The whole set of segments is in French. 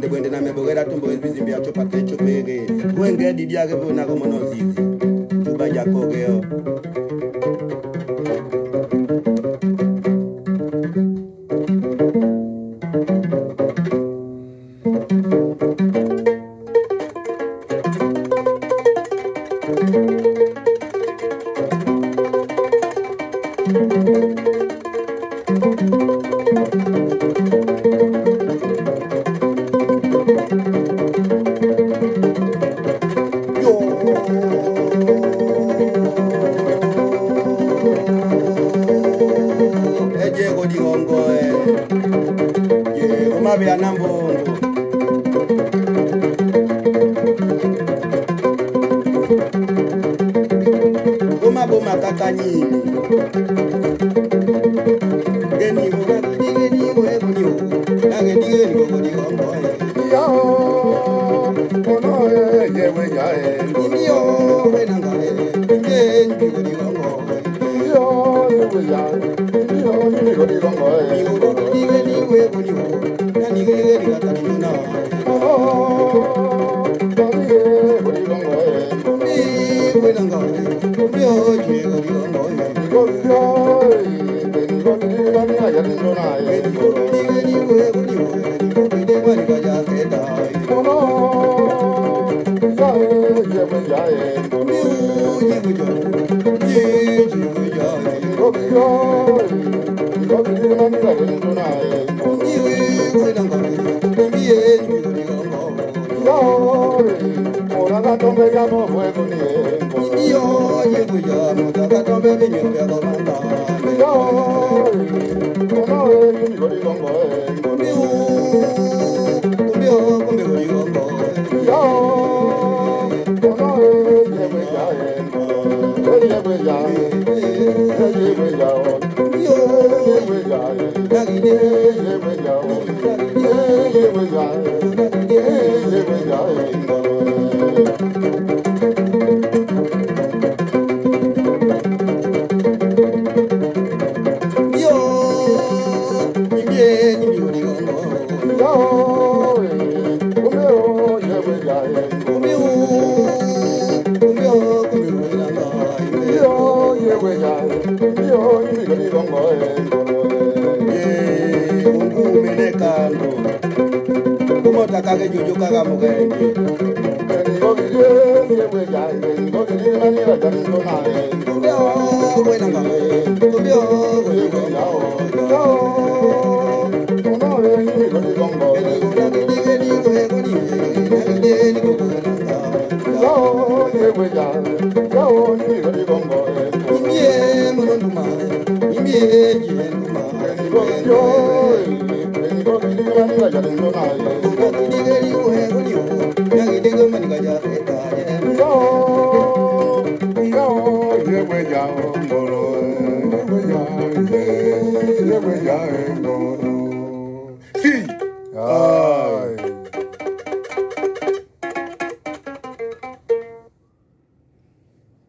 Bwende na mebogera tumbo bizimbi ya chopa kecho pege. Wenge didia ke bona ko mono zizi. Tuba jakogeo.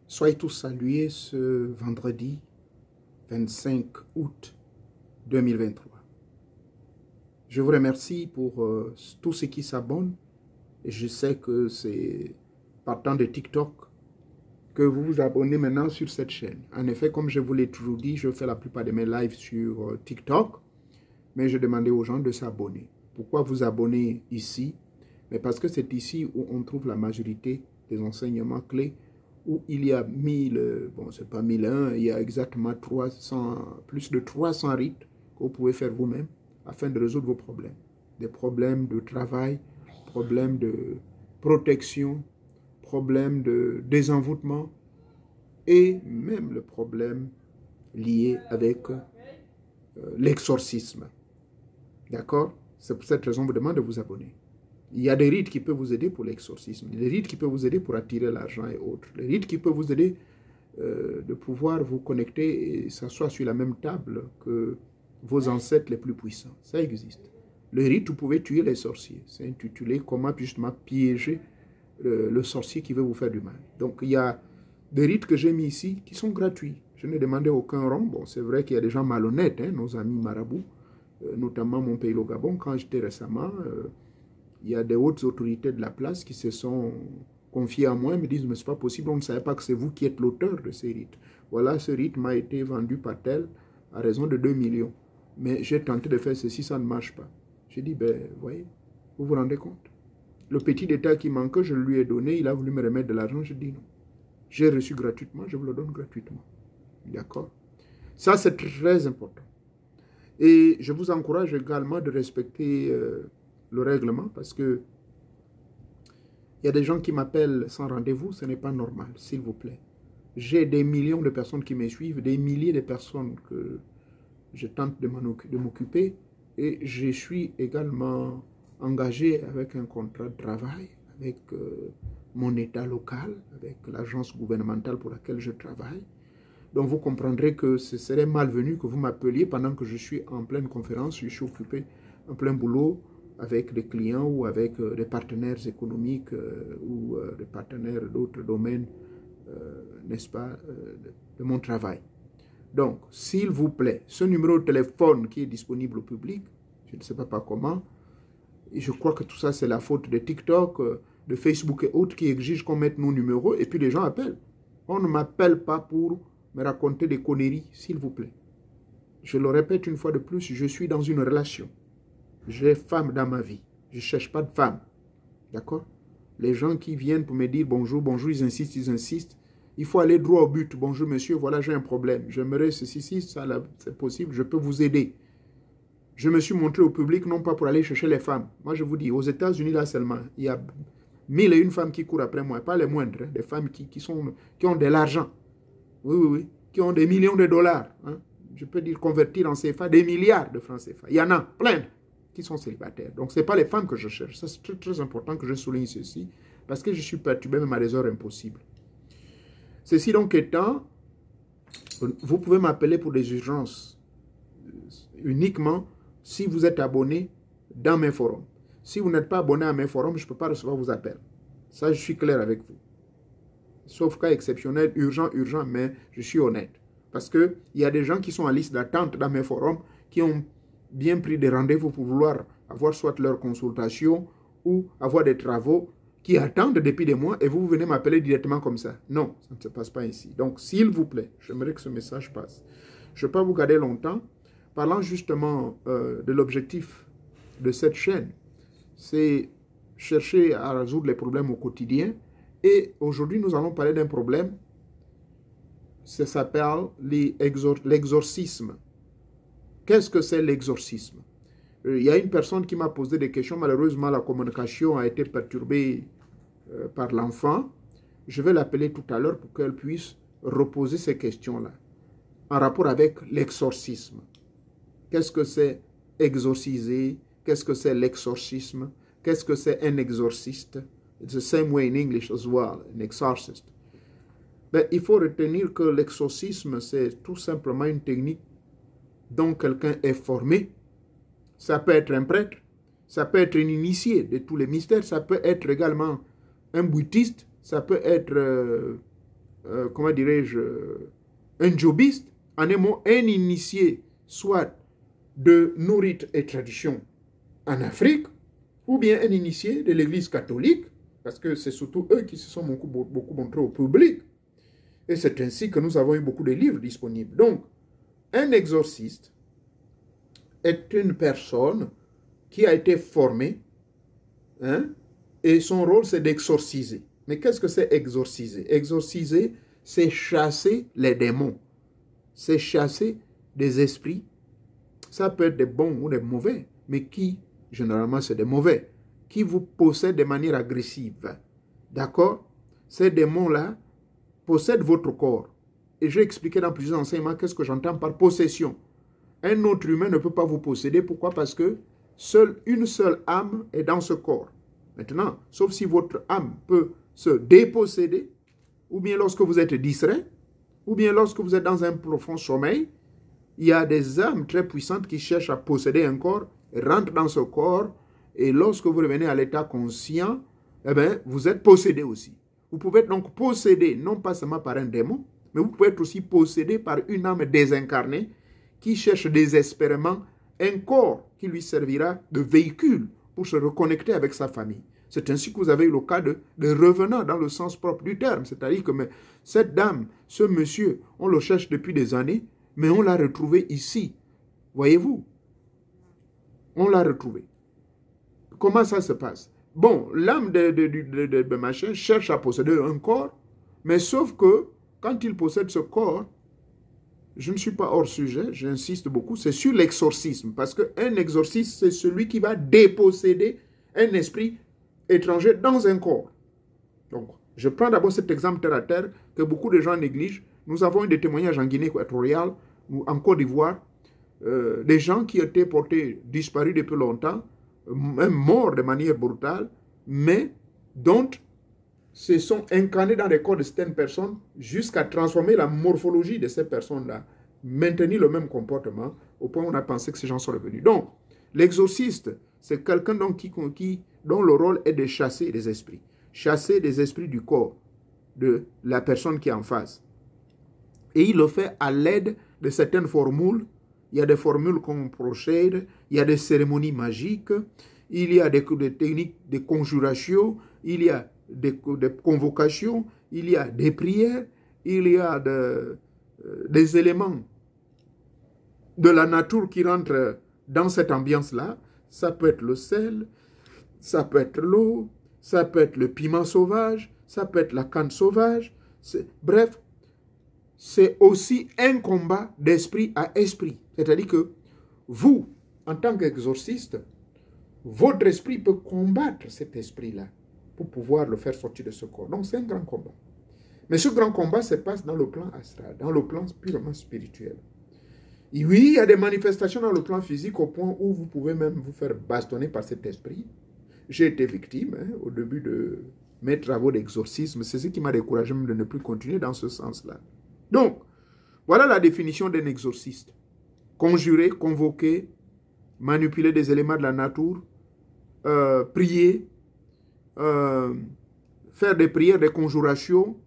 Soyez tous salués ce vendredi 25 août 2023. Je vous remercie pour tous ceux qui s'abonnent. Je sais que c'est partant de TikTok que vous vous abonnez maintenant sur cette chaîne. En effet, comme je vous l'ai toujours dit, je fais la plupart de mes lives sur TikTok, mais je demandais aux gens de s'abonner. Pourquoi vous abonner ici? Mais parce que c'est ici où on trouve la majorité des enseignements clés, où il y a 1000, bon c'est pas 1001, il y a exactement 300, plus de 300 rites que vous pouvez faire vous-même afin de résoudre vos problèmes. Des problèmes de travail, problèmes de protection, problèmes de désenvoûtement et même le problème lié avec l'exorcisme. D'accord? C'est pour cette raison que je vous demande de vous abonner. Il y a des rites qui peuvent vous aider pour l'exorcisme, des rites qui peuvent vous aider pour attirer l'argent et autres, des rites qui peuvent vous aider de pouvoir vous connecter et s'asseoir sur la même table que vos ancêtres les plus puissants. Ça existe. Le rite, vous pouvez tuer les sorciers. C'est intitulé « Comment justement piéger le sorcier qui veut vous faire du mal ». Donc, il y a des rites que j'ai mis ici qui sont gratuits. Je n'ai demandé aucun rang. Bon, c'est vrai qu'il y a des gens malhonnêtes, hein, nos amis marabouts, notamment mon pays, le Gabon. Quand j'étais récemment, il y a des hautes autorités de la place qui se sont confiées à moi et me disent, mais c'est pas possible, on ne savait pas que c'est vous qui êtes l'auteur de ces rites. Voilà, ce rite m'a été vendu par tel à raison de 2 millions. Mais j'ai tenté de faire ceci, ça ne marche pas. J'ai dit, ben, voyez, vous vous rendez compte? Le petit détail qui manquait, je lui ai donné, il a voulu me remettre de l'argent, je dis non. J'ai reçu gratuitement, je vous le donne gratuitement. D'accord? Ça, c'est très important. Et je vous encourage également de respecter le règlement parce que il y a des gens qui m'appellent sans rendez-vous, ce n'est pas normal, s'il vous plaît. J'ai des millions de personnes qui me suivent, des milliers de personnes que je tente de m'occuper et je suis également engagé avec un contrat de travail, avec mon état local, avec l'agence gouvernementale pour laquelle je travaille. Donc vous comprendrez que ce serait malvenu que vous m'appeliez pendant que je suis en pleine conférence, je suis occupé en plein boulot avec des clients ou avec des partenaires économiques ou des partenaires d'autres domaines, n'est-ce pas, de mon travail. Donc, s'il vous plaît, ce numéro de téléphone qui est disponible au public, je ne sais pas par comment, et je crois que tout ça c'est la faute de TikTok, de Facebook et autres qui exigent qu'on mette nos numéros et puis les gens appellent. On ne m'appelle pas pour me raconter des conneries, s'il vous plaît. Je le répète une fois de plus, je suis dans une relation. J'ai femme dans ma vie. Je ne cherche pas de femme. D'accord? Les gens qui viennent pour me dire bonjour, bonjour, ils insistent, ils insistent. Il faut aller droit au but. Bonjour monsieur, voilà, j'ai un problème. J'aimerais ceci, si ça c'est possible, je peux vous aider. Je me suis montré au public, non pas pour aller chercher les femmes. Moi, je vous dis, aux États-Unis, là seulement, il y a 1001 femmes qui courent après moi, pas les moindres, hein, des femmes qui ont de l'argent. Oui, oui, oui, qui ont des millions de dollars. Hein. Je peux dire convertir en CFA des milliards de francs CFA. Il y en a plein qui sont célibataires. Donc, ce n'est pas les femmes que je cherche. Ça, c'est très, très important que je souligne ceci, parce que je suis perturbé même à des heures impossibles. Ceci donc étant, vous pouvez m'appeler pour des urgences uniquement si vous êtes abonné dans mes forums. Si vous n'êtes pas abonné à mes forums, je ne peux pas recevoir vos appels. Ça, je suis clair avec vous. Sauf cas exceptionnel, urgent, mais je suis honnête. Parce qu'il y a des gens qui sont en liste d'attente dans mes forums qui ont bien pris des rendez-vous pour vouloir avoir soit leur consultation ou avoir des travaux qui attendent depuis des mois et vous venez m'appeler directement comme ça. Non, ça ne se passe pas ainsi. Donc, s'il vous plaît, j'aimerais que ce message passe. Je ne vais pas vous garder longtemps. Parlant justement de l'objectif de cette chaîne, c'est chercher à résoudre les problèmes au quotidien. Et aujourd'hui, nous allons parler d'un problème. Ça s'appelle l'exorcisme. Qu'est-ce que c'est l'exorcisme? Il y a une personne qui m'a posé des questions. Malheureusement, la communication a été perturbée par l'enfant. Je vais l'appeler tout à l'heure pour qu'elle puisse reposer ces questions-là en rapport avec l'exorcisme. Qu'est-ce que c'est exorciser? Qu'est-ce que c'est l'exorcisme? Qu'est-ce que c'est un exorciste? It's the same way in English as well, an exorcist. Ben, il faut retenir que l'exorcisme, c'est tout simplement une technique dont quelqu'un est formé. Ça peut être un prêtre, ça peut être un initié de tous les mystères, ça peut être également un bouddhiste, ça peut être, comment dirais-je, un jobiste, en un mot, un initié, soit de nos rites et traditions en Afrique, ou bien un initié de l'Église catholique, parce que c'est surtout eux qui se sont beaucoup montrés au public. Et c'est ainsi que nous avons eu beaucoup de livres disponibles. Donc, un exorciste est une personne qui a été formée, hein, et son rôle c'est d'exorciser. Mais qu'est-ce que c'est exorciser? Exorciser, c'est chasser les démons. C'est chasser des esprits. Ça peut être des bons ou des mauvais, mais qui, généralement c'est des mauvais, qui vous possèdent de manière agressive. D'accord? Ces démons-là possèdent votre corps. Et j'ai expliqué dans plusieurs enseignements qu'est-ce que j'entends par possession. Un autre humain ne peut pas vous posséder. Pourquoi? Parce que une seule âme est dans ce corps. Maintenant, sauf si votre âme peut se déposséder, ou bien lorsque vous êtes distrait, ou bien lorsque vous êtes dans un profond sommeil, il y a des âmes très puissantes qui cherchent à posséder un corps, rentrent dans ce corps, et lorsque vous revenez à l'état conscient, eh bien, vous êtes possédé aussi. Vous pouvez être donc possédé, non pas seulement par un démon, mais vous pouvez être aussi possédé par une âme désincarnée qui cherche désespérément un corps qui lui servira de véhicule pour se reconnecter avec sa famille. C'est ainsi que vous avez eu le cas de revenants dans le sens propre du terme. C'est-à-dire que cette dame, ce monsieur, on le cherche depuis des années, mais on l'a retrouvé ici. Voyez-vous? On l'a retrouvé. Comment ça se passe? Bon, l'âme de machin cherche à posséder un corps, mais sauf que quand il possède ce corps, je ne suis pas hors sujet, j'insiste beaucoup, c'est sur l'exorcisme. Parce qu'un exorcisme, c'est celui qui va déposséder un esprit étranger dans un corps. Donc, je prends d'abord cet exemple terre à terre que beaucoup de gens négligent. Nous avons eu des témoignages en Guinée équatoriale, en Côte d'Ivoire, des gens qui étaient portés disparus depuis longtemps, même morts de manière brutale, mais dont se sont incarnés dans les corps de certaines personnes jusqu'à transformer la morphologie de ces personnes-là, maintenir le même comportement au point où on a pensé que ces gens sont revenus. Donc, l'exorciste, c'est quelqu'un dont le rôle est de chasser les esprits du corps de la personne qui est en face. Et il le fait à l'aide de certaines formules. Il y a des formules qu'on procède, il y a des cérémonies magiques, il y a des techniques de conjuration, il y a des convocations, il y a des prières, il y a des éléments de la nature qui rentrent dans cette ambiance-là. Ça peut être le sel, ça peut être l'eau, ça peut être le piment sauvage, ça peut être la canne sauvage. Bref, c'est aussi un combat d'esprit à esprit. C'est-à-dire que vous, en tant qu'exorciste, votre esprit peut combattre cet esprit-là pour pouvoir le faire sortir de ce corps. Donc c'est un grand combat. Mais ce grand combat se passe dans le plan astral, dans le plan purement spirituel. Et oui, il y a des manifestations dans le plan physique au point où vous pouvez même vous faire bastonner par cet esprit. J'ai été victime au début de mes travaux d'exorcisme. C'est ce qui m'a découragé de ne plus continuer dans ce sens-là. Donc, voilà la définition d'un exorciste. Conjurer, convoquer, manipuler des éléments de la nature, prier, faire des prières, des conjurations,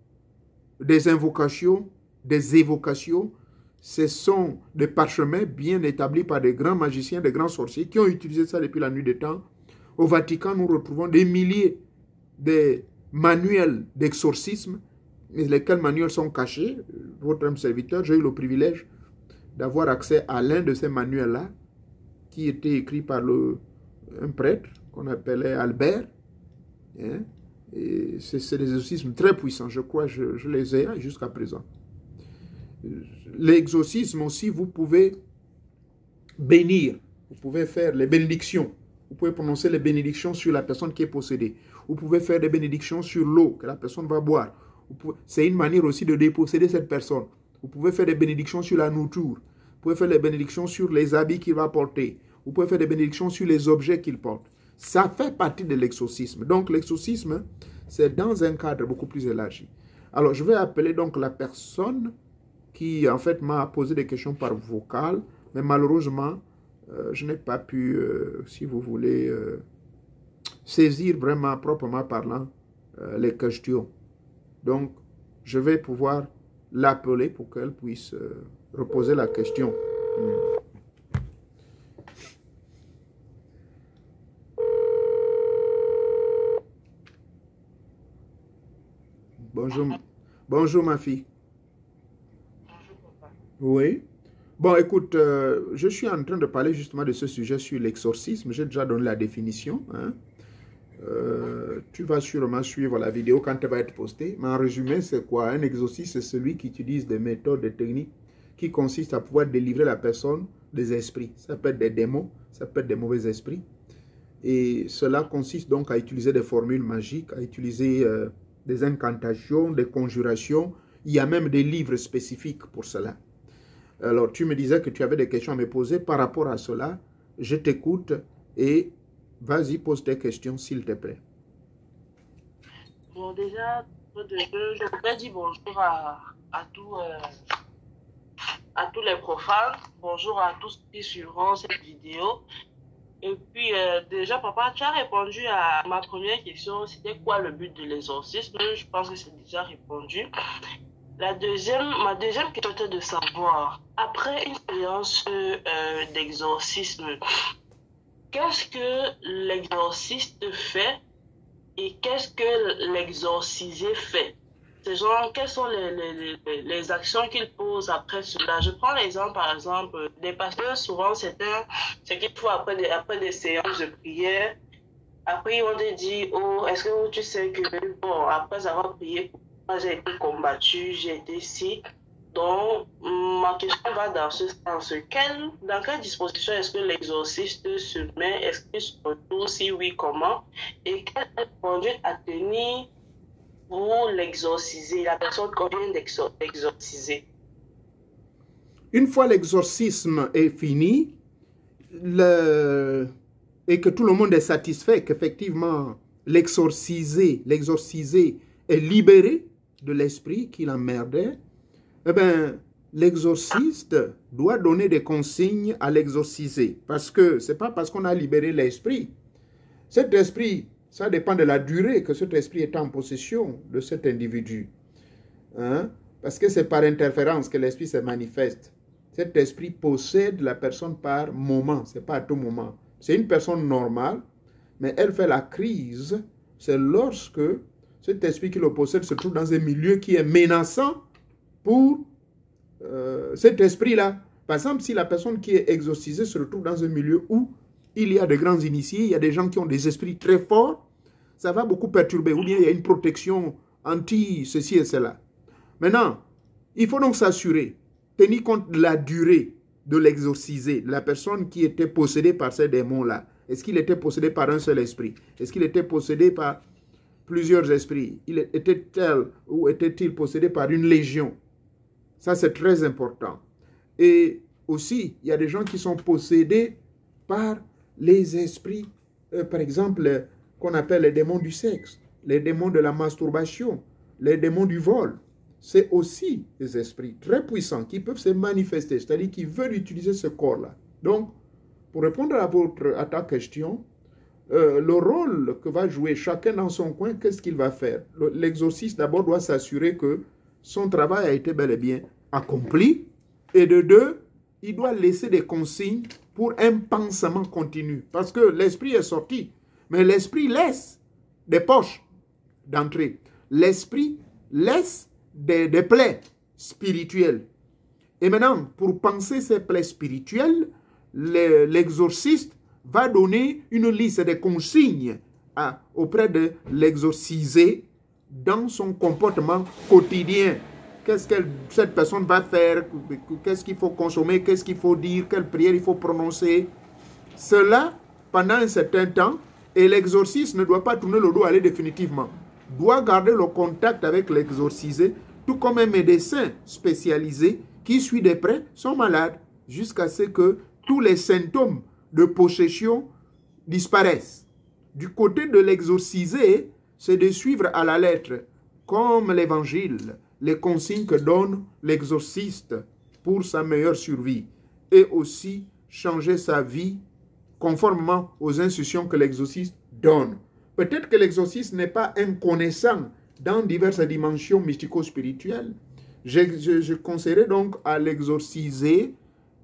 des invocations, des évocations. Ce sont des parchemins bien établis par des grands magiciens, des grands sorciers qui ont utilisé ça depuis la nuit des temps. Au Vatican, nous retrouvons des milliers de manuels d'exorcisme, lesquels manuels sont cachés. Votre serviteur, j'ai eu le privilège d'avoir accès à l'un de ces manuels-là, qui était écrit par un prêtre qu'on appelait Albert. Hein? C'est des exorcismes très puissants, je crois, je les ai jusqu'à présent. L'exorcisme aussi, vous pouvez bénir, vous pouvez faire les bénédictions, vous pouvez prononcer les bénédictions sur la personne qui est possédée, vous pouvez faire des bénédictions sur l'eau que la personne va boire. C'est une manière aussi de déposséder cette personne. Vous pouvez faire des bénédictions sur la nourriture, vous pouvez faire des bénédictions sur les habits qu'il va porter, vous pouvez faire des bénédictions sur les objets qu'il porte. Ça fait partie de l'exorcisme. Donc l'exorcisme, c'est dans un cadre beaucoup plus élargi. Alors je vais appeler donc la personne qui en fait m'a posé des questions par vocal, mais malheureusement, je n'ai pas pu, si vous voulez, saisir vraiment, proprement parlant, les questions. Donc, je vais pouvoir l'appeler pour qu'elle puisse reposer la question. Bonjour ma fille. Oui. Bon, écoute, je suis en train de parler justement de ce sujet sur l'exorcisme. J'ai déjà donné la définition. Hein. Tu vas sûrement suivre la vidéo quand elle va être postée. Mais en résumé, c'est quoi? Un exorciste, c'est celui qui utilise des méthodes, des techniques qui consistent à pouvoir délivrer la personne des esprits. Ça peut être des démons, ça peut être des mauvais esprits. Et cela consiste donc à utiliser des formules magiques, à utiliser des incantations, des conjurations. Il y a même des livres spécifiques pour cela. Alors, tu me disais que tu avais des questions à me poser par rapport à cela. Je t'écoute et vas-y, pose tes questions, s'il te plaît. Bon, déjà, je voudrais dire bonjour à tous les profanes. Bonjour à tous qui suivront cette vidéo. Et puis, déjà, papa, tu as répondu à ma première question. C'était quoi le but de l'exorcisme? Je pense que c'est déjà répondu. Ma deuxième question était de savoir, après une séance d'exorcisme, qu'est-ce que l'exorciste fait et qu'est-ce que l'exorcisé fait? Ces gens, quelles sont les actions qu'ils posent après cela? Je prends l'exemple, par exemple, des pasteurs, souvent, c'est qu'il faut après des séances de prière. Après, ils vont te dire, oh, est-ce que tu sais que, bon, après avoir prié, moi, j'ai été combattu, j'ai été ici. Donc, ma question va dans ce sens. Dans quelle disposition est-ce que l'exorciste se met? Est-ce qu'il se retourne? Si oui, comment? Et quelle conduite à tenir pour l'exorciser, la personne qu'on vient d'exorciser? Une fois l'exorcisme est fini, et que tout le monde est satisfait qu'effectivement l'exorcisé est libéré de l'esprit qui l'emmerdait, eh bien, l'exorciste doit donner des consignes à l'exorcisé. Parce que ce n'est pas parce qu'on a libéré l'esprit. Cet esprit, ça dépend de la durée que cet esprit est en possession de cet individu. Hein? Parce que c'est par interférence que l'esprit se manifeste. Cet esprit possède la personne par moment, ce n'est pas à tout moment. C'est une personne normale, mais elle fait la crise. C'est lorsque cet esprit qui le possède se trouve dans un milieu qui est menaçant pour cet esprit-là. Par exemple, si la personne qui est exorcisée se retrouve dans un milieu où il y a de grands initiés, il y a des gens qui ont des esprits très forts, ça va beaucoup perturber. Ou bien il y a une protection anti-ceci et cela. Maintenant, il faut donc s'assurer, tenir compte de la durée de l'exorcisé, de la personne qui était possédée par ces démons-là. Est-ce qu'il était possédé par un seul esprit? Est-ce qu'il était possédé par plusieurs esprits? Était-elle ou était-il possédé par une légion? Ça, c'est très important. Et aussi, il y a des gens qui sont possédés par les esprits, par exemple, qu'on appelle les démons du sexe, les démons de la masturbation, les démons du vol. C'est aussi des esprits très puissants qui peuvent se manifester, c'est-à-dire qui veulent utiliser ce corps-là. Donc, pour répondre à ta question, le rôle que va jouer chacun dans son coin, qu'est-ce qu'il va faire? L'exorciste d'abord doit s'assurer que son travail a été bel et bien accompli. Et de deux, il doit laisser des consignes pour un pansement continu. Parce que l'esprit est sorti, mais l'esprit laisse des poches d'entrée. L'esprit laisse des plaies spirituelles. Et maintenant, pour penser ces plaies spirituelles, l'exorciste va donner une liste de consignes auprès de l'exorcisé dans son comportement quotidien. Qu'est-ce que cette personne va faire? Qu'est-ce qu'il faut consommer? Qu'est-ce qu'il faut dire? Quelle prière il faut prononcer? Cela pendant un certain temps, et l'exorciste ne doit pas tourner le dos à aller définitivement. Doit garder le contact avec l'exorcisé, tout comme un médecin spécialisé qui suit de près son malade jusqu'à ce que tous les symptômes de possession disparaissent. Du côté de l'exorcisé, c'est de suivre à la lettre, comme l'évangile, les consignes que donne l'exorciste pour sa meilleure survie et aussi changer sa vie conformément aux instructions que l'exorciste donne. Peut-être que l'exorciste n'est pas inconnaissant dans diverses dimensions mystico-spirituelles. Je conseillerais donc à l'exorcisé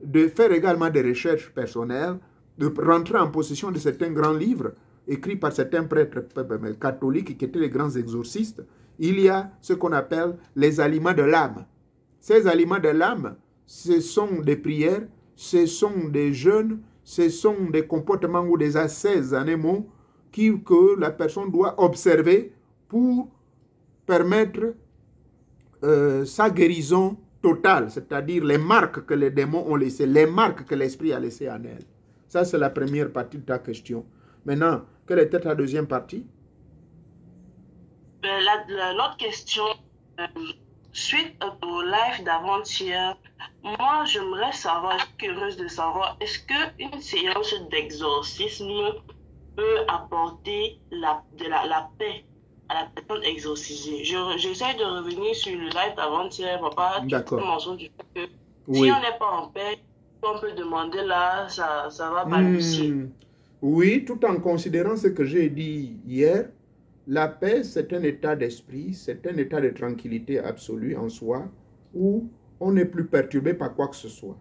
de faire également des recherches personnelles, de rentrer en possession de certains grands livres écrits par certains prêtres catholiques qui étaient les grands exorcistes. Il y a ce qu'on appelle les aliments de l'âme. Ces aliments de l'âme, ce sont des prières, ce sont des jeûnes, ce sont des comportements ou des ascèses en un mot que la personne doit observer pour permettre sa guérison totale, c'est-à-dire les marques que les démons ont laissées, les marques que l'esprit a laissées en elle. Ça, c'est la première partie de ta question. Maintenant, quelle était ta deuxième partie? L'autre question, suite au live d'avant-hier, moi, j'aimerais savoir, je suis curieuse de savoir, est-ce qu'une séance d'exorcisme peut apporter la paix à la personne exorcisée? J'essaie de revenir sur le live d'avant-hier, papa. D'accord. Tu mentionnes du fait que Oui. si on n'est pas en paix, on peut demander là, ça va balbutier. Oui, tout en considérant ce que j'ai dit hier, la paix, c'est un état d'esprit, c'est un état de tranquillité absolue en soi, où on n'est plus perturbé par quoi que ce soit.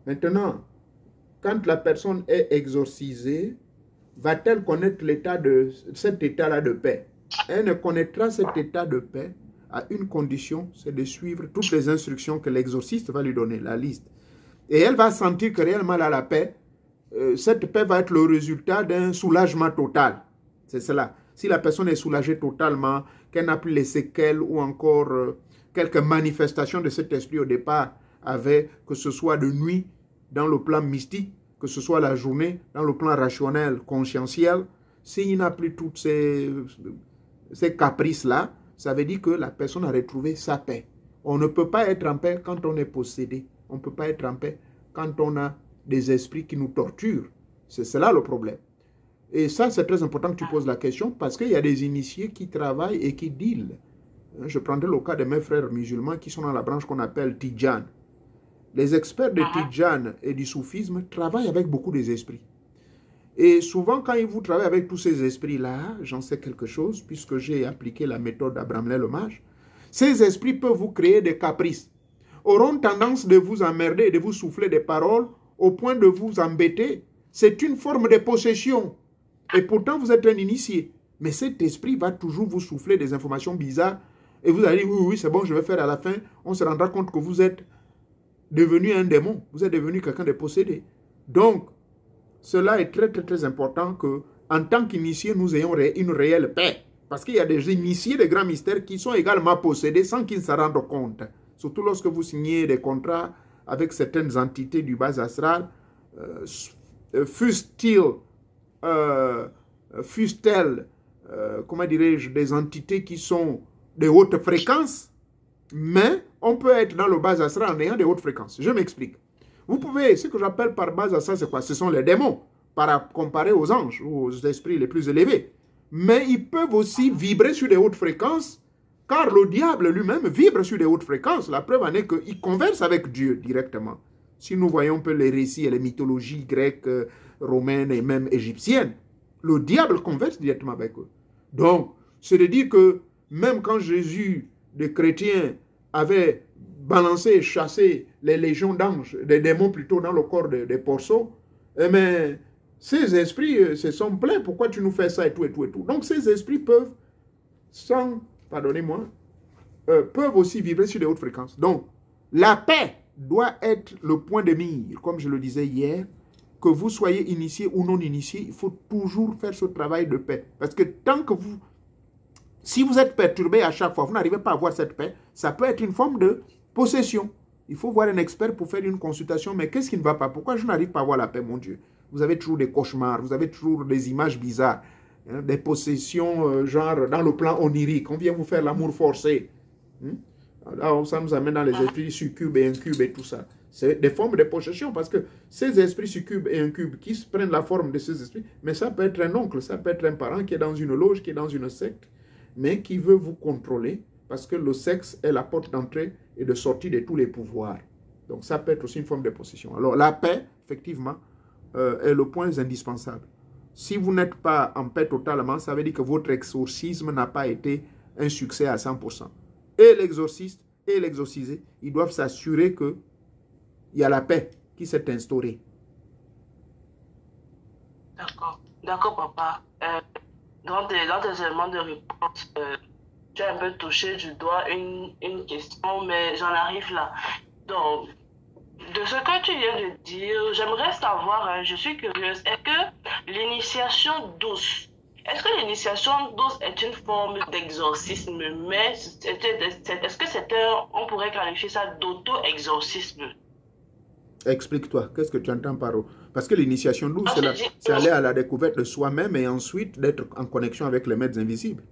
Maintenant, quand la personne est exorcisée, va-t-elle connaître cet état-là de paix? Elle ne connaîtra cet état de paix à une condition, c'est de suivre toutes les instructions que l'exorciste va lui donner, la liste. Et elle va sentir que réellement elle a la paix. Cette paix va être le résultat d'un soulagement total. C'est cela. Si la personne est soulagée totalement, qu'elle n'a plus les séquelles ou encore quelques manifestations de cet esprit au départ avait, que ce soit de nuit dans le plan mystique, que ce soit la journée dans le plan rationnel, conscientiel, s'il n'a plus toutes ces caprices-là, ça veut dire que la personne a retrouvé sa paix. On ne peut pas être en paix quand on est possédé. On ne peut pas être en paix quand on a des esprits qui nous torturent. C'est cela le problème. Et ça, c'est très important que tu poses la question parce qu'il y a des initiés qui travaillent et qui dealent. Je prendrai le cas de mes frères musulmans qui sont dans la branche qu'on appelle Tidjan. Les experts de Tidjan et du soufisme travaillent avec beaucoup des esprits. Et souvent, quand vous travaillez avec tous ces esprits-là, j'en sais quelque chose, puisque j'ai appliqué la méthode d'Abraham le Mage, ces esprits peuvent vous créer des caprices, auront tendance de vous emmerder et de vous souffler des paroles au point de vous embêter. C'est une forme de possession. Et pourtant, vous êtes un initié. Mais cet esprit va toujours vous souffler des informations bizarres. Et vous allez dire, oui, c'est bon, je vais faire à la fin. On se rendra compte que vous êtes devenu un démon. Vous êtes devenu quelqu'un de possédé. Donc, cela est très, très, très important que, en tant qu'initié, nous ayons une réelle paix. Parce qu'il y a des initiés de grands mystères qui sont également possédés sans qu'ils se rendent compte. Surtout lorsque vous signez des contrats avec certaines entités du bas astral, fussent-elles, comment dirais-je, des entités qui sont de haute fréquence, mais on peut être dans le bas astral en ayant de hautes fréquences. Je m'explique. Vous pouvez, ce que j'appelle par bas astral, c'est quoi? Ce sont les démons, comparés aux anges ou aux esprits les plus élevés. Mais ils peuvent aussi vibrer sur des hautes fréquences, car le diable lui-même vibre sur des hautes fréquences. La preuve en est qu'il converse avec Dieu directement. Si nous voyons un peu les récits et les mythologies grecques, romaines et même égyptiennes, le diable converse directement avec eux. Donc, c'est de dire que même quand Jésus, des chrétiens, avait balancé et chassé les légions d'anges, des démons plutôt dans le corps des porceaux, mais ces esprits se sont plaints, pourquoi tu nous fais ça et tout et tout et tout. Donc ces esprits peuvent, pardonnez-moi, peuvent aussi vibrer sur des hautes fréquences. Donc la paix doit être le point de mire, comme je le disais hier, que vous soyez initié ou non initié, il faut toujours faire ce travail de paix. Parce que tant que si vous êtes perturbé à chaque fois, vous n'arrivez pas à avoir cette paix, ça peut être une forme de possession. Il faut voir un expert pour faire une consultation. Mais qu'est-ce qui ne va pas? Pourquoi je n'arrive pas à avoir la paix, mon Dieu? Vous avez toujours des cauchemars, vous avez toujours des images bizarres, hein, des possessions genre dans le plan onirique. On vient vous faire l'amour forcé. Alors, ça nous amène dans les esprits succubes et incubes et tout ça. C'est des formes de possession parce que ces esprits succubes et incubes qui prennent la forme de ces esprits, mais ça peut être un oncle, ça peut être un parent qui est dans une loge, qui est dans une secte, mais qui veut vous contrôler parce que le sexe est la porte d'entrée et de sortie de tous les pouvoirs. Donc ça peut être aussi une forme de possession. Alors la paix, effectivement, est le point indispensable. Si vous n'êtes pas en paix totalement, ça veut dire que votre exorcisme n'a pas été un succès à 100%. Et l'exorciste et l'exorcisé, ils doivent s'assurer qu'il y a la paix qui s'est instaurée. D'accord. D'accord, papa. Dans tes éléments de réponse, tu as un peu touché du doigt une question, mais j'en arrive là. Donc, de ce que tu viens de dire, j'aimerais savoir, je suis curieuse, est-ce que l'initiation douce, est une forme d'exorcisme, mais est-ce que on pourrait qualifier ça d'auto-exorcisme? Explique-toi, qu'est-ce que tu entends par eux? Parce que l'initiation douce, c'est aller à la découverte de soi-même et ensuite d'être en connexion avec les maîtres invisibles.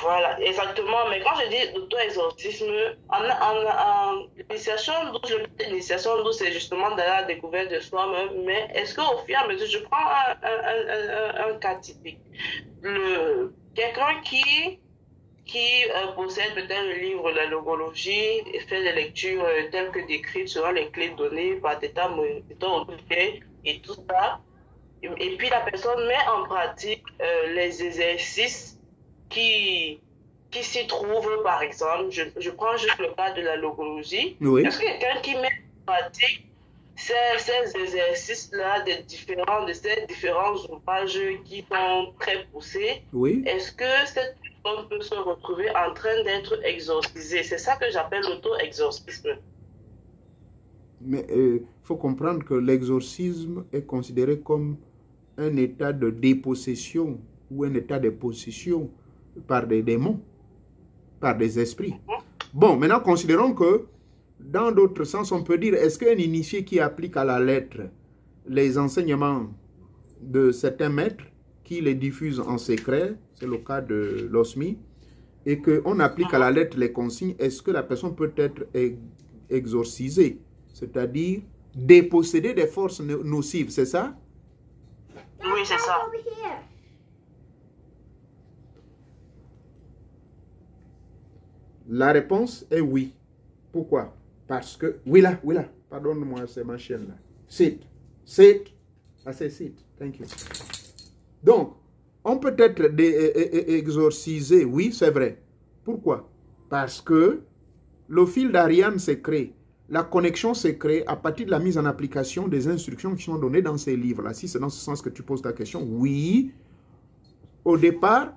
Voilà, exactement. Mais quand je dis auto-exorcisme, l'initiation douce, c'est justement d'aller à la découverte de soi-même. Mais est-ce qu'au fur et à mesure, je prends un cas typique. Quelqu'un qui possède peut-être le livre de la logologie et fait des lectures telles que décrites selon les clés données par Theta et tout ça. Et puis la personne met en pratique les exercices qui s'y trouvent, par exemple. Je prends juste le cas de la logologie. Oui. Est-ce que quelqu'un qui met en pratique ces exercices-là de ces différents ouvrages qui sont très poussés, Oui. est-ce que cette personne peut se retrouver en train d'être exorcisée? C'est ça que j'appelle l'auto-exorcisme. Mais il faut comprendre que l'exorcisme est considéré comme un état de dépossession ou un état de possession par des démons, par des esprits. Bon, maintenant considérons que dans d'autres sens, on peut dire, est-ce qu'un initié qui applique à la lettre les enseignements de certains maîtres, qui les diffusent en secret, c'est le cas de l'OSMI, et qu'on applique à la lettre les consignes, est-ce que la personne peut être exorcisée, c'est-à-dire dépossédée des forces nocives, c'est ça? Oui, c'est ça. La réponse est oui. Pourquoi? Parce que, oui là, pardonne-moi, c'est ma chaîne là. Sit. I say sit. Thank you. Donc, on peut être exorcisé, oui, c'est vrai. Pourquoi? Parce que le fil d'Ariane s'est créé. La connexion s'est créée à partir de la mise en application des instructions qui sont données dans ces livres-là. Si c'est dans ce sens que tu poses ta question, oui. Au départ,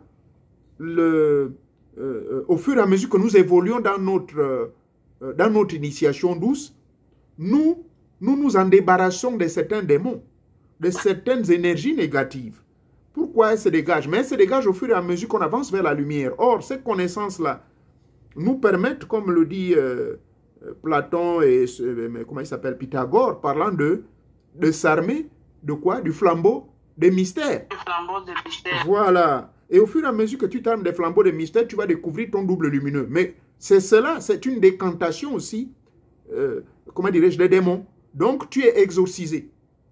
au fur et à mesure que nous évoluons dans notre initiation douce, nous nous en débarrassons de certains démons, de certaines énergies négatives. Pourquoi elles se dégagent? Mais elles se dégagent au fur et à mesure qu'on avance vers la lumière. Or, ces connaissances-là nous permettent, comme le dit Platon et comment il s'appelle, Pythagore, parlant de s'armer de quoi? Du flambeau des mystères. Le flambeau des mystères. Voilà. Et au fur et à mesure que tu t'armes des flambeaux des mystères, tu vas découvrir ton double lumineux. Mais c'est cela, c'est une décantation aussi, comment dirais-je, des démons. Donc, tu es exorcisé.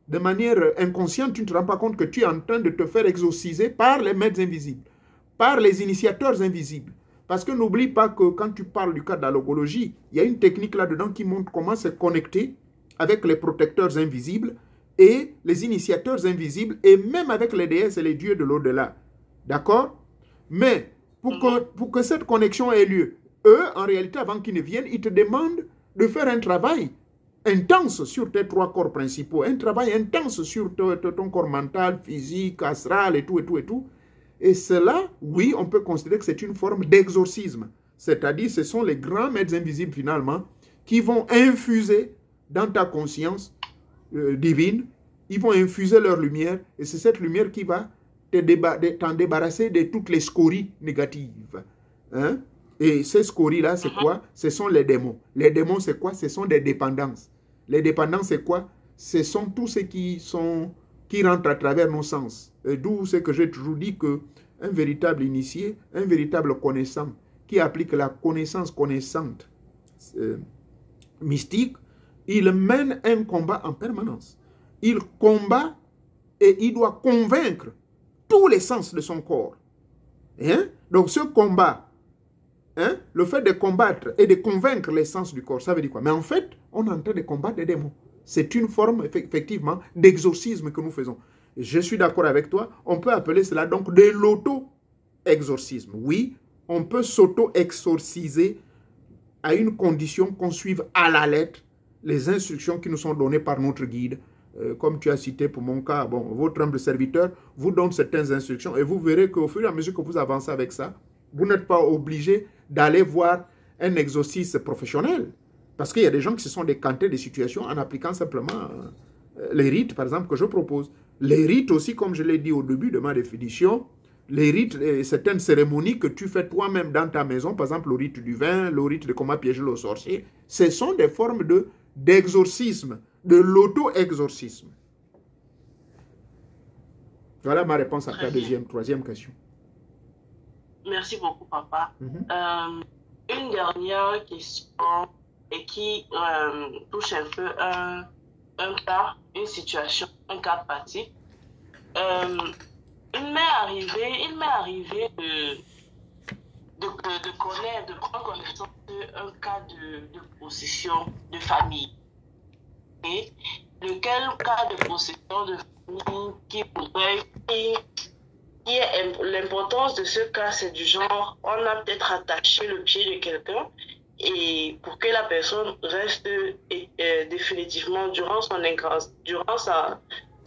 De manière inconsciente, tu ne te rends pas compte que tu es en train de te faire exorciser par les maîtres invisibles, par les initiateurs invisibles. Parce que n'oublie pas que quand tu parles du cas de la logologie, il y a une technique là-dedans qui montre comment se connecter avec les protecteurs invisibles et les initiateurs invisibles et même avec les déesses et les dieux de l'au-delà. D'accord? Mais pour que cette connexion ait lieu, eux, en réalité, avant qu'ils ne viennent, ils te demandent de faire un travail intense sur tes trois corps principaux, un travail intense sur ton corps mental, physique, astral et tout, et tout, et tout. Et cela, oui, on peut considérer que c'est une forme d'exorcisme. C'est-à-dire, ce sont les grands maîtres invisibles, finalement, qui vont infuser dans ta conscience divine, ils vont infuser leur lumière, et c'est cette lumière qui va t'en débarrasser de toutes les scories négatives. Hein? Et ces scories-là, c'est quoi? Ce sont les démons. Les démons, c'est quoi? Ce sont des dépendances. Les dépendances, c'est quoi? Ce sont tous ceux qui rentrent à travers nos sens. D'où c'est que j'ai toujours dit qu'un véritable initié, un véritable connaissant, qui applique la connaissance connaissante mystique, il mène un combat en permanence. Il combat et il doit convaincre tous les sens de son corps. Hein? Donc ce combat, hein, le fait de combattre et de convaincre les sens du corps, ça veut dire quoi? Mais en fait, on est en train de combattre des démons. C'est une forme, effectivement, d'exorcisme que nous faisons. Je suis d'accord avec toi, on peut appeler cela donc de l'auto-exorcisme. Oui, on peut s'auto-exorciser à une condition qu'on suive à la lettre les instructions qui nous sont données par notre guide. Comme tu as cité pour mon cas, bon, votre humble serviteur vous donne certaines instructions et vous verrez qu'au fur et à mesure que vous avancez avec ça, vous n'êtes pas obligé d'aller voir un exorciste professionnel. Parce qu'il y a des gens qui se sont décantés des situations en appliquant simplement les rites, par exemple, que je propose. Les rites aussi, comme je l'ai dit au début de ma définition, les rites et certaines cérémonies que tu fais toi-même dans ta maison, par exemple le rite du vin, le rite de comment piéger le sorcier, ce sont des formes d'exorcisme, de l'auto-exorcisme. Voilà ma réponse à ta troisième question. Merci beaucoup, papa. Une dernière question et qui touche un peu un cas, une situation, un cas pratique. Il m'est arrivé de connaître, de prendre connaissance d'un cas de possession de famille. Et lequel cas de possession de famille l'importance de ce cas, c'est du genre, on a peut-être attaché le pied de quelqu'un et pour que la personne reste définitivement durant son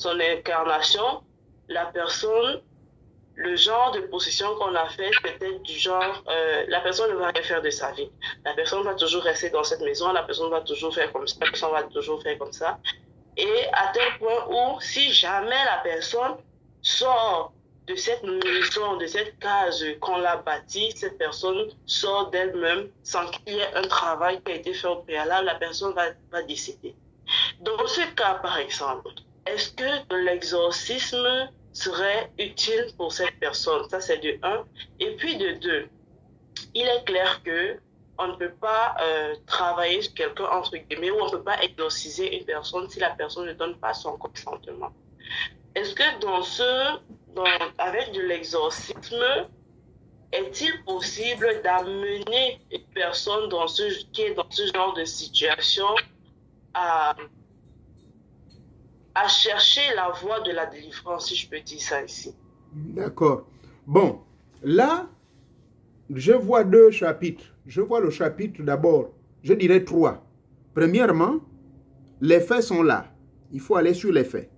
incarnation, la personne, le genre de possession qu'on a fait, peut-être du genre, la personne ne va rien faire de sa vie. La personne va toujours rester dans cette maison, la personne va toujours faire comme ça, la personne va toujours faire comme ça. Et à tel point où, si jamais la personne sort de cette maison, de cette case qu'on l'a bâtie, cette personne sort d'elle-même sans qu'il y ait un travail qui a été fait au préalable, la personne va décéder. Dans ce cas, par exemple, est-ce que l'exorcisme serait utile pour cette personne? Ça, c'est de un. Et puis de deux, il est clair que on ne peut pas travailler sur quelqu'un, entre guillemets, ou on ne peut pas exorciser une personne si la personne ne donne pas son consentement. Est-ce que avec de l'exorcisme, est-il possible d'amener une personne qui est dans ce genre de situation à chercher la voie de la délivrance, si je peux dire ça ici? D'accord. Bon, là, je vois deux chapitres. Je vois le chapitre d'abord, je dirais 3. Premièrement, les faits sont là. Il faut aller sur les faits.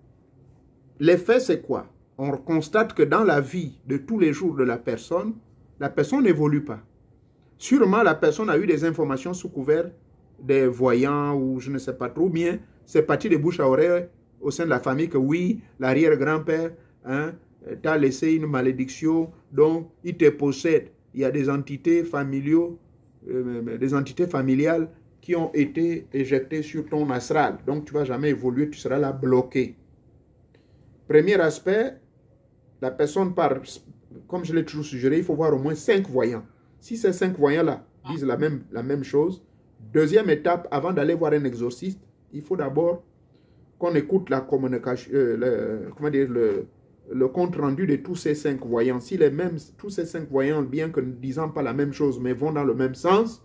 Les faits, c'est quoi? On constate que dans la vie de tous les jours de la personne n'évolue pas. Sûrement, la personne a eu des informations sous couvert des voyants ou je ne sais pas trop bien. C'est parti de bouche à oreille au sein de la famille que oui, l'arrière-grand-père t'a laissé une malédiction, donc il te possède. Il y a des entités familiales qui ont été éjectées sur ton astral. Donc, tu ne vas jamais évoluer, tu seras là bloqué. Premier aspect, la personne part, comme je l'ai toujours suggéré, il faut voir au moins 5 voyants. Si ces 5 voyants-là disent la même chose, deuxième étape, avant d'aller voir un exorciste, il faut d'abord qu'on écoute la communication, le compte rendu de tous ces 5 voyants. Si tous ces 5 voyants, bien que ne disant pas la même chose, mais vont dans le même sens,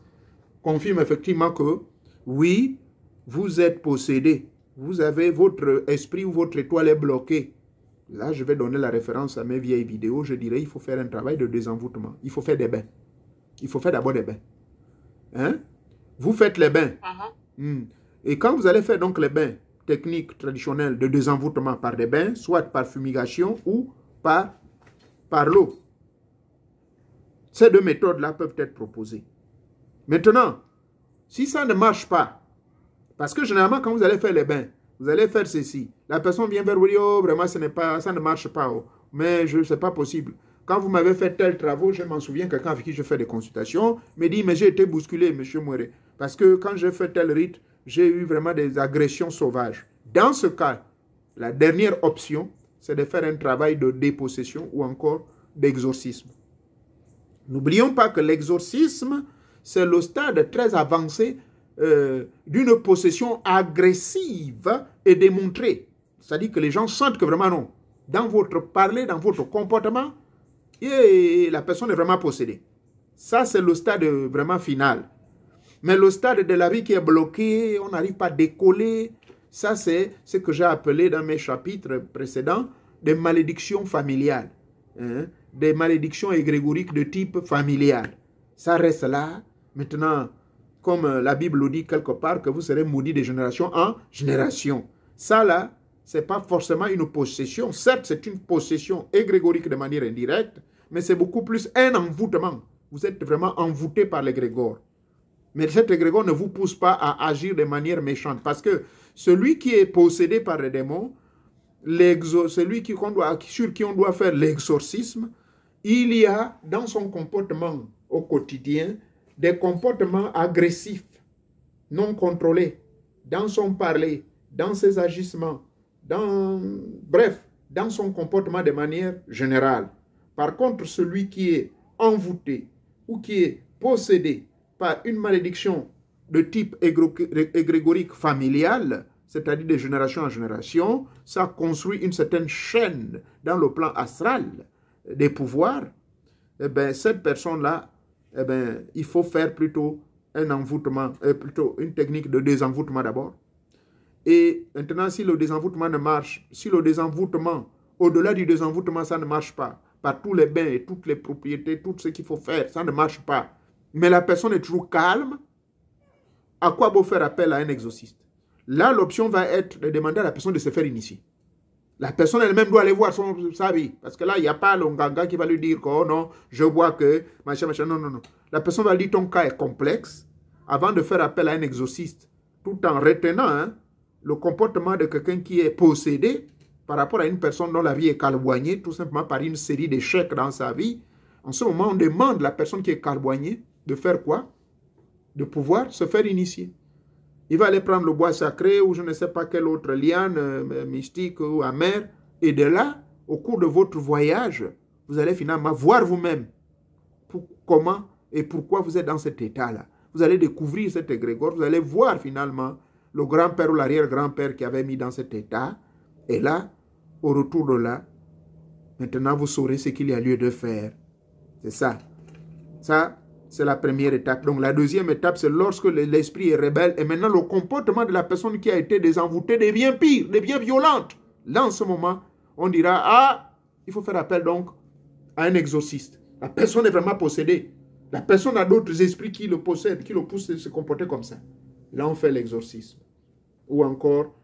confirment effectivement que oui, vous êtes possédé. Vous avez votre esprit ou votre étoile est bloquée. Là, je vais donner la référence à mes vieilles vidéos. Je dirais, il faut faire un travail de désenvoûtement. Il faut faire des bains. Il faut faire d'abord des bains. Hein? Vous faites les bains. Et quand vous allez faire donc les bains, technique traditionnelle de désenvoûtement par des bains, soit par fumigation ou par l'eau. Ces deux méthodes-là peuvent être proposées. Maintenant, si ça ne marche pas, parce que généralement, quand vous allez faire les bains, vous allez faire ceci. La personne vient vers vous dire, oh, vraiment, ça ne marche pas. Oh. Mais ce n'est pas possible. Quand vous m'avez fait tel travaux, je m'en souviens, quelqu'un avec qui je fais des consultations, me dit, mais j'ai été bousculé, monsieur Mouéré. Parce que quand j'ai fait tel rite, j'ai eu vraiment des agressions sauvages. Dans ce cas, la dernière option, c'est de faire un travail de dépossession ou encore d'exorcisme. N'oublions pas que l'exorcisme, c'est le stade très avancé d'une possession agressive et démontrée. C'est-à-dire que les gens sentent que vraiment non. Dans votre parler, dans votre comportement, et la personne est vraiment possédée. Ça, c'est le stade vraiment final. Mais le stade de la vie qui est bloqué, on n'arrive pas à décoller, ça c'est ce que j'ai appelé dans mes chapitres précédents des malédictions familiales. Des malédictions égrégoriques de type familial. Ça reste là. Maintenant, comme la Bible dit quelque part, que vous serez maudits de génération en génération. Ça là, ce n'est pas forcément une possession. Certes, c'est une possession égrégorique de manière indirecte, mais c'est beaucoup plus un envoûtement. Vous êtes vraiment envoûté par l'égrégore. Mais cet égrégore ne vous pousse pas à agir de manière méchante. Parce que celui qui est possédé par les démons, celui sur qui on doit faire l'exorcisme, il y a dans son comportement au quotidien des comportements agressifs, non contrôlés, dans son parler, dans ses agissements, bref, dans son comportement de manière générale. Par contre, celui qui est envoûté ou qui est possédé par une malédiction de type égrégorique familial, c'est-à-dire de génération en génération, ça construit une certaine chaîne dans le plan astral des pouvoirs. Eh bien, cette personne-là, eh bien, il faut faire plutôt un envoûtement, plutôt une technique de désenvoûtement d'abord. Et maintenant, si le désenvoûtement ne marche, si le désenvoûtement, au-delà du désenvoûtement, ça ne marche pas, par tous les bains et toutes les propriétés, tout ce qu'il faut faire, ça ne marche pas, mais la personne est toujours calme, à quoi beau faire appel à un exorciste? Là, l'option va être de demander à la personne de se faire initier. La personne elle-même doit aller voir sa vie. Parce que là, il n'y a pas le nganga qui va lui dire que, oh non, je vois que, machin, machin. Non, non, non. La personne va dire ton cas est complexe avant de faire appel à un exorciste, tout en retenant le comportement de quelqu'un qui est possédé par rapport à une personne dont la vie est calboignée, tout simplement par une série d'échecs dans sa vie. En ce moment, on demande à la personne qui est calboignée de faire quoi? De pouvoir se faire initier. Il va aller prendre le bois sacré ou je ne sais pas quelle autre liane mystique ou amère. Et de là, au cours de votre voyage, vous allez finalement voir vous-même comment et pourquoi vous êtes dans cet état-là. Vous allez découvrir cet égrégore, vous allez voir finalement le grand-père ou l'arrière-grand-père qui avait mis dans cet état. Et là, au retour de là, maintenant vous saurez ce qu'il y a lieu de faire. C'est ça. Ça, c'est la première étape. Donc la deuxième étape, c'est lorsque l'esprit est rebelle et maintenant le comportement de la personne qui a été désenvoûtée devient pire, devient violente. Là, en ce moment, on dira, ah, il faut faire appel donc à un exorciste. La personne est vraiment possédée. La personne a d'autres esprits qui le possèdent, qui le poussent à se comporter comme ça. Là, on fait l'exorcisme. Ou encore,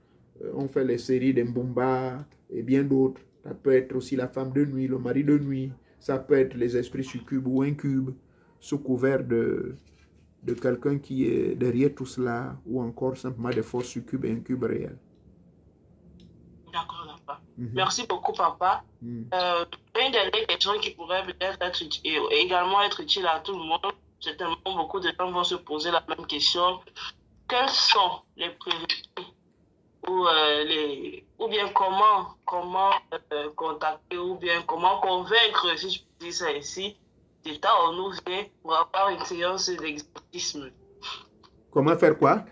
on fait les séries d'Mbumba et bien d'autres. Ça peut être aussi la femme de nuit, le mari de nuit. Ça peut être les esprits succubes ou incubes, sous couvert de quelqu'un qui est derrière tout cela, ou encore simplement des forces succubes et incubes réelles. D'accord, papa. Merci beaucoup, papa. Une dernière question qui pourrait peut-être être également être utile à tout le monde. Certainement, beaucoup de gens vont se poser la même question. Quels sont les prérequis ou bien comment contacter ou bien comment convaincre, si je peux dire ça ici, d'État en nous vient pour avoir une séance d'exorcisme? Comment faire quoi?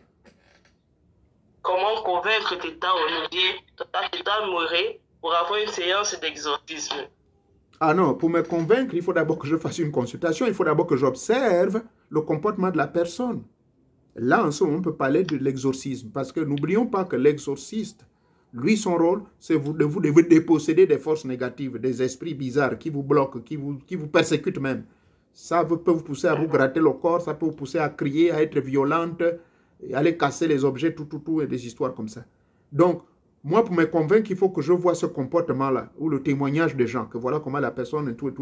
Comment convaincre Teta Olivier, Teta Moré, pour avoir une séance d'exorcisme? Ah non, pour me convaincre, il faut d'abord que je fasse une consultation, il faut d'abord que j'observe le comportement de la personne. Là, en ce moment, on peut parler de l'exorcisme, parce que n'oublions pas que l'exorciste, lui, son rôle, c'est de vous déposséder des forces négatives, des esprits bizarres qui vous bloquent, qui vous persécutent même. Ça peut vous pousser à vous gratter le corps, ça peut vous pousser à crier, à être violente, aller casser les objets, tout, et des histoires comme ça. Donc, moi, pour me convaincre, il faut que je vois ce comportement-là, ou le témoignage des gens, que voilà comment la personne, et tout.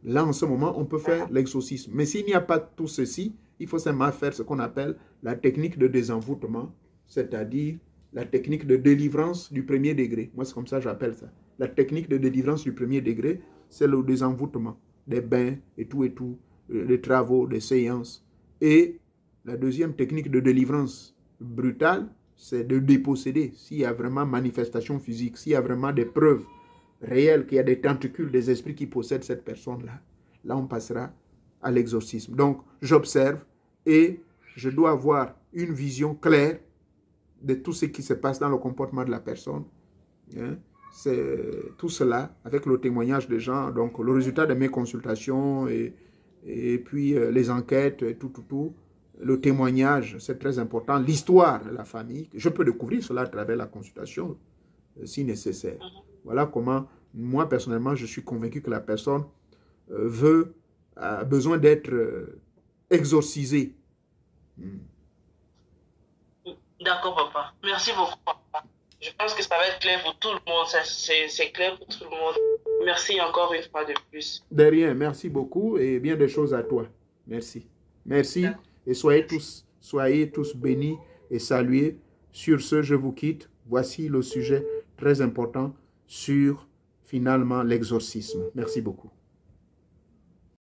Là, en ce moment, on peut faire l'exorcisme. Mais s'il n'y a pas tout ceci, il faut seulement faire ce qu'on appelle la technique de désenvoûtement, c'est-à-dire la technique de délivrance du premier degré. Moi, c'est comme ça que j'appelle ça. La technique de délivrance du premier degré, c'est le désenvoûtement des bains et tout, des travaux, des séances. Et la deuxième technique de délivrance brutale, c'est de déposséder. S'il y a vraiment manifestation physique, s'il y a vraiment des preuves réelles qu'il y a des tentacules des esprits qui possèdent cette personne-là, là, on passera à l'exorcisme. Donc, j'observe et je dois avoir une vision claire de tout ce qui se passe dans le comportement de la personne. C'est tout cela, avec le témoignage des gens, donc le résultat de mes consultations et puis les enquêtes, et tout. Le témoignage, c'est très important. L'histoire de la famille, je peux découvrir cela à travers la consultation, si nécessaire. Voilà comment, moi, personnellement, je suis convaincu que la personne a besoin d'être exorcisée. D'accord, papa. Merci beaucoup, papa. Je pense que ça va être clair pour tout le monde. C'est clair pour tout le monde. Merci encore une fois de plus. De rien, merci beaucoup et bien des choses à toi. Merci. Merci et soyez tous bénis et salués. Sur ce, je vous quitte. Voici le sujet très important sur finalement l'exorcisme. Merci beaucoup.